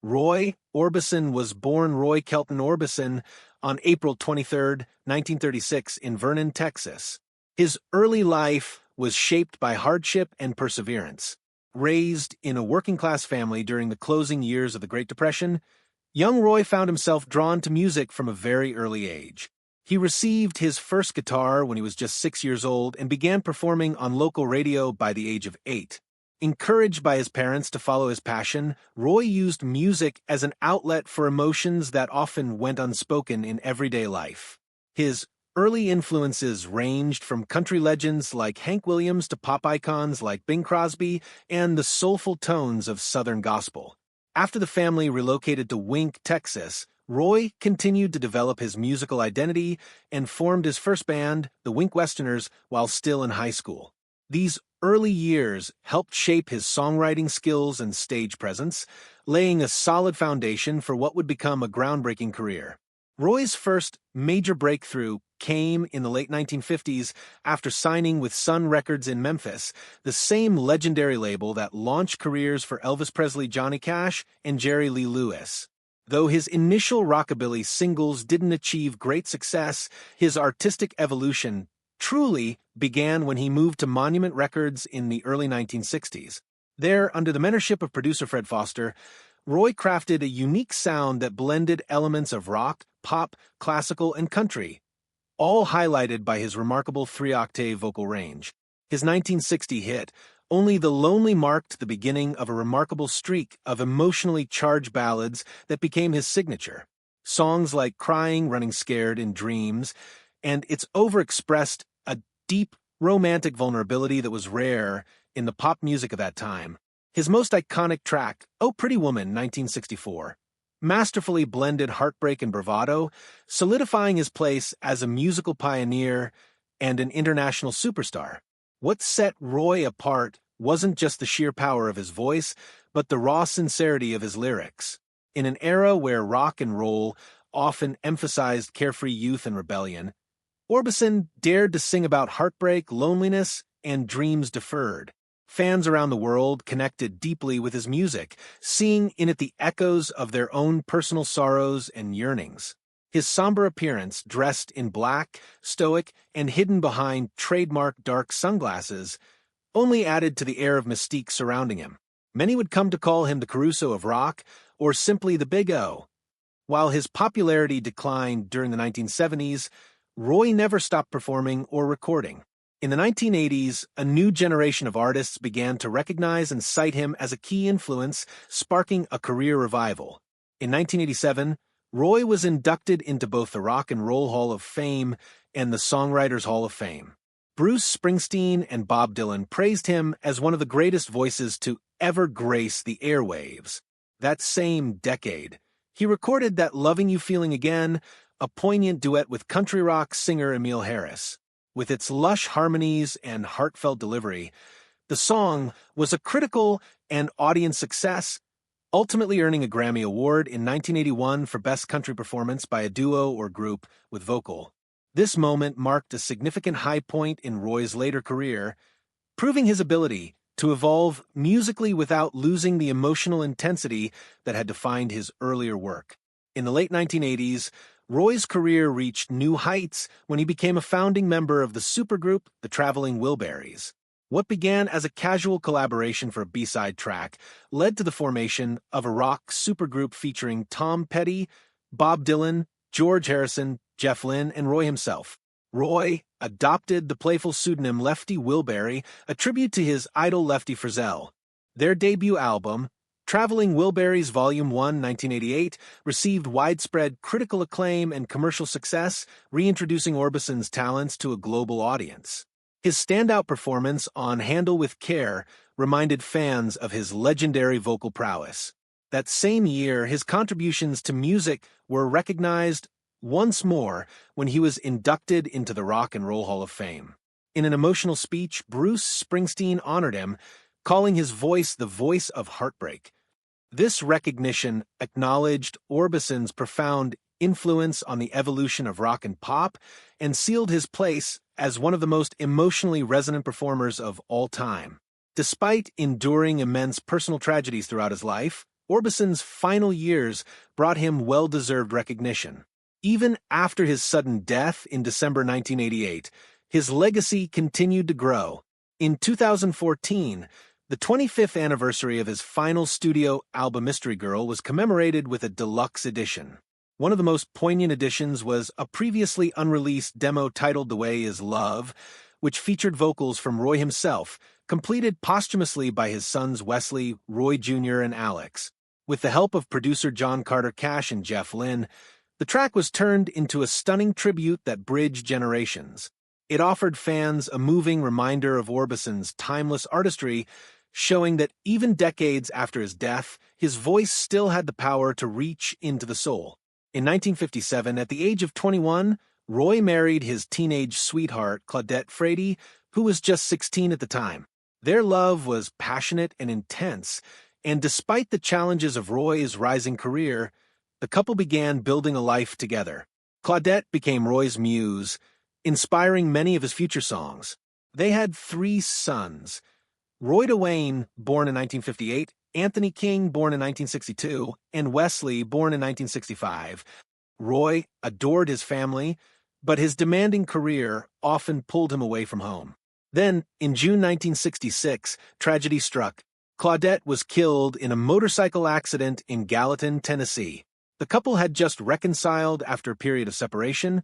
Roy Orbison was born Roy Kelton Orbison on April 23, 1936, in Vernon, Texas. His early life was shaped by hardship and perseverance. Raised in a working-class family during the closing years of the Great Depression, young Roy found himself drawn to music from a very early age. He received his first guitar when he was just 6 years old and began performing on local radio by the age of 8. Encouraged by his parents to follow his passion, Roy used music as an outlet for emotions that often went unspoken in everyday life. His early influences ranged from country legends like Hank Williams to pop icons like Bing Crosby and the soulful tones of Southern gospel. After the family relocated to Wink, Texas, Roy continued to develop his musical identity and formed his first band, the Wink Westerners, while still in high school. These early years helped shape his songwriting skills and stage presence, laying a solid foundation for what would become a groundbreaking career. Roy's first major breakthrough came in the late 1950s after signing with Sun Records in Memphis, the same legendary label that launched careers for Elvis Presley, Johnny Cash, and Jerry Lee Lewis. Though his initial rockabilly singles didn't achieve great success, his artistic evolution truly began when he moved to Monument Records in the early 1960s. There, under the mentorship of producer Fred Foster, Roy crafted a unique sound that blended elements of rock, pop, classical, and country, all highlighted by his remarkable 3-octave vocal range. His 1960 hit, Only the Lonely, marked the beginning of a remarkable streak of emotionally charged ballads that became his signature. Songs like Crying, Running Scared, and Dreams, and its overexpressed a deep, romantic vulnerability that was rare in the pop music of that time. His most iconic track, Oh Pretty Woman, 1964, masterfully blended heartbreak and bravado, solidifying his place as a musical pioneer and an international superstar. What set Roy apart wasn't just the sheer power of his voice, but the raw sincerity of his lyrics. In an era where rock and roll often emphasized carefree youth and rebellion, Orbison dared to sing about heartbreak, loneliness, and dreams deferred. Fans around the world connected deeply with his music, seeing in it the echoes of their own personal sorrows and yearnings. His somber appearance, dressed in black, stoic, and hidden behind trademark dark sunglasses, only added to the air of mystique surrounding him. Many would come to call him the Caruso of rock, or simply the Big O. While his popularity declined during the 1970s, Roy never stopped performing or recording. In the 1980s, a new generation of artists began to recognize and cite him as a key influence, sparking a career revival. In 1987, Roy was inducted into both the Rock and Roll Hall of Fame and the Songwriters Hall of Fame. Bruce Springsteen and Bob Dylan praised him as one of the greatest voices to ever grace the airwaves. That same decade, he recorded That Loving You Feeling Again, a poignant duet with country rock singer Emile Harris. With its lush harmonies and heartfelt delivery, the song was a critical and audience success, ultimately earning a Grammy Award in 1981 for Best Country Performance by a Duo or Group with Vocal. This moment marked a significant high point in Roy's later career, proving his ability to evolve musically without losing the emotional intensity that had defined his earlier work. In the late 1980s, Roy's career reached new heights when he became a founding member of the supergroup The Traveling Wilburys. What began as a casual collaboration for a B-side track led to the formation of a rock supergroup featuring Tom Petty, Bob Dylan, George Harrison, Jeff Lynne, and Roy himself. Roy adopted the playful pseudonym Lefty Wilbury, a tribute to his idol Lefty Frizzell. Their debut album, Traveling Wilburys Volume 1, 1988, received widespread critical acclaim and commercial success, reintroducing Orbison's talents to a global audience. His standout performance on Handle with Care reminded fans of his legendary vocal prowess. That same year, his contributions to music were recognized once more when he was inducted into the Rock and Roll Hall of Fame. In an emotional speech, Bruce Springsteen honored him, calling his voice the voice of heartbreak. This recognition acknowledged Orbison's profound influence on the evolution of rock and pop and sealed his place as one of the most emotionally resonant performers of all time. Despite enduring immense personal tragedies throughout his life, Orbison's final years brought him well-deserved recognition. Even after his sudden death in December 1988, his legacy continued to grow. In 2014, the 25th anniversary of his final studio album Mystery Girl was commemorated with a deluxe edition. One of the most poignant editions was a previously unreleased demo titled The Way Is Love, which featured vocals from Roy himself, completed posthumously by his sons Wesley, Roy Jr., and Alex. With the help of producer John Carter Cash and Jeff Lynne, the track was turned into a stunning tribute that bridged generations. It offered fans a moving reminder of Orbison's timeless artistry, showing that even decades after his death, his voice still had the power to reach into the soul. In 1957, at the age of 21, Roy married his teenage sweetheart, Claudette Frady, who was just 16 at the time. Their love was passionate and intense, and despite the challenges of Roy's rising career, the couple began building a life together. Claudette became Roy's muse, inspiring many of his future songs. They had 3 sons: Roy DeWayne, born in 1958, Anthony King, born in 1962, and Wesley, born in 1965. Roy adored his family, but his demanding career often pulled him away from home. Then, in June 1966, tragedy struck. Claudette was killed in a motorcycle accident in Gallatin, Tennessee. The couple had just reconciled after a period of separation,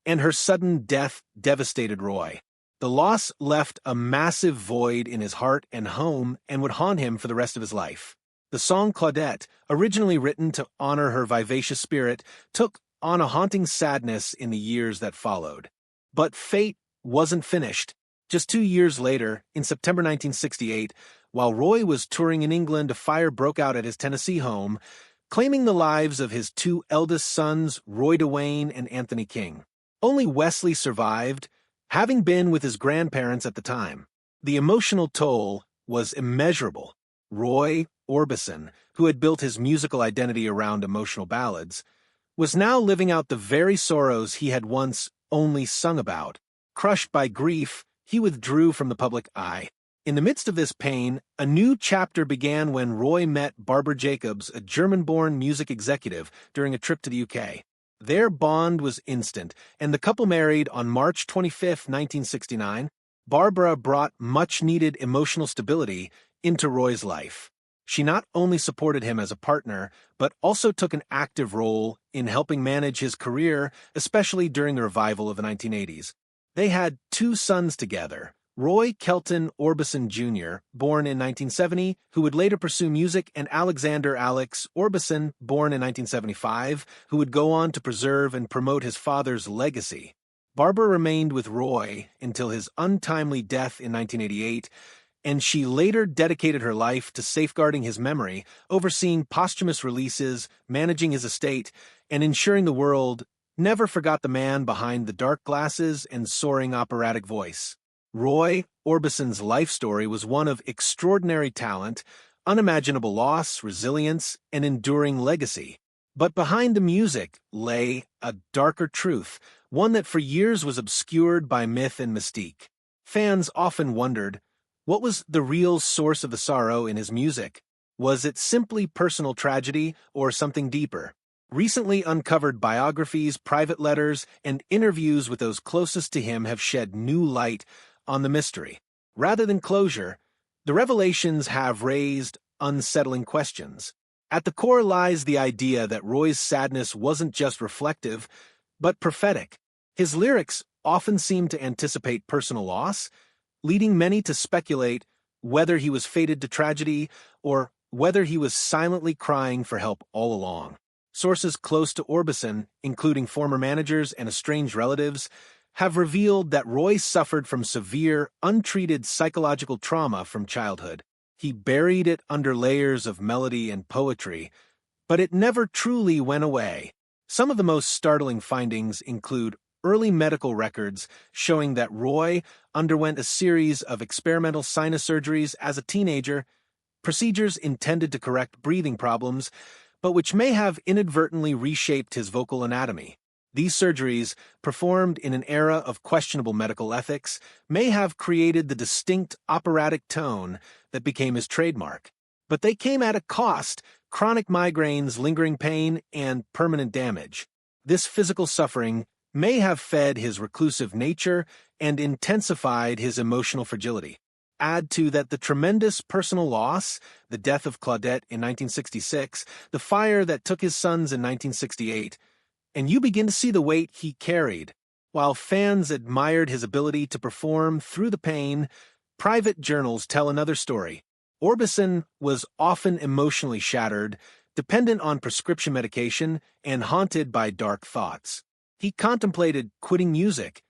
and her sudden death devastated Roy. The loss left a massive void in his heart and home and would haunt him for the rest of his life. The song Claudette, originally written to honor her vivacious spirit, took on a haunting sadness in the years that followed. But fate wasn't finished. Just 2 years later, in September 1968, while Roy was touring in England, a fire broke out at his Tennessee home, claiming the lives of his 2 eldest sons, Roy DeWayne and Anthony King. Only Wesley survived, having been with his grandparents at the time. The emotional toll was immeasurable. Roy Orbison, who had built his musical identity around emotional ballads, was now living out the very sorrows he had once only sung about. Crushed by grief, he withdrew from the public eye. In the midst of this pain, a new chapter began when Roy met Barbara Jacobs, a German-born music executive, during a trip to the UK. Their bond was instant, and the couple married on March 25, 1969. Barbara brought much-needed emotional stability into Roy's life. She not only supported him as a partner, but also took an active role in helping manage his career, especially during the revival of the 1980s. They had 2 sons together: Roy Kelton Orbison Jr., born in 1970, who would later pursue music, and Alexander Alex Orbison, born in 1975, who would go on to preserve and promote his father's legacy. Barbara remained with Roy until his untimely death in 1988, and she later dedicated her life to safeguarding his memory, overseeing posthumous releases, managing his estate, and ensuring the world never forgot the man behind the dark glasses and soaring operatic voice. Roy Orbison's life story was one of extraordinary talent, unimaginable loss, resilience, and enduring legacy. But behind the music lay a darker truth, one that for years was obscured by myth and mystique. Fans often wondered, what was the real source of the sorrow in his music? Was it simply personal tragedy or something deeper? Recently uncovered biographies, private letters, and interviews with those closest to him have shed new light on the mystery. Rather than closure, the revelations have raised unsettling questions. At the core lies the idea that Roy's sadness wasn't just reflective, but prophetic. His lyrics often seem to anticipate personal loss, leading many to speculate whether he was fated to tragedy or whether he was silently crying for help all along. Sources close to Orbison, including former managers and estranged relatives, have revealed that Roy suffered from severe, untreated psychological trauma from childhood. He buried it under layers of melody and poetry, but it never truly went away. Some of the most startling findings include early medical records showing that Roy underwent a series of experimental sinus surgeries as a teenager, procedures intended to correct breathing problems, but which may have inadvertently reshaped his vocal anatomy. These surgeries, performed in an era of questionable medical ethics, may have created the distinct operatic tone that became his trademark. But they came at a cost, chronic migraines, lingering pain, and permanent damage. This physical suffering may have fed his reclusive nature and intensified his emotional fragility. Add to that the tremendous personal loss, the death of Claudette in 1966, the fire that took his sons in 1968, and you begin to see the weight he carried. While fans admired his ability to perform through the pain, private journals tell another story. Orbison was often emotionally shattered, dependent on prescription medication, and haunted by dark thoughts. He contemplated quitting music,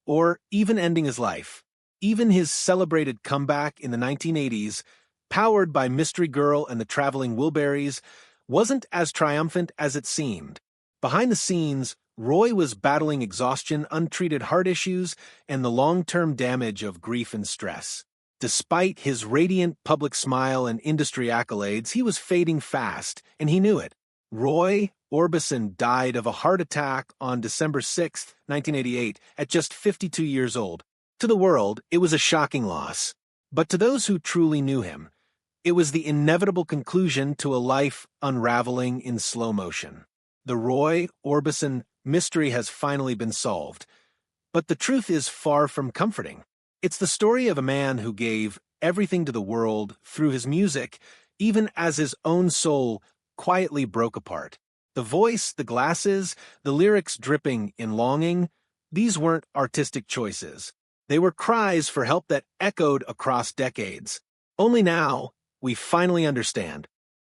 or even ending his life. Even his celebrated comeback in the 1980s, powered by Mystery Girl and the Traveling Wilburys, wasn't as triumphant as it seemed. Behind the scenes, Roy was battling exhaustion, untreated heart issues, and the long-term damage of grief and stress. Despite his radiant public smile and industry accolades, he was fading fast, and he knew it. Roy Orbison died of a heart attack on December 6, 1988, at just 52 years old. To the world, it was a shocking loss. But to those who truly knew him, it was the inevitable conclusion to a life unraveling in slow motion. The Roy Orbison mystery has finally been solved. But the truth is far from comforting. It's the story of a man who gave everything to the world through his music, even as his own soul quietly broke apart. The voice, the glasses, the lyrics dripping in longing, these weren't artistic choices. They were cries for help that echoed across decades. Only now, we finally understand.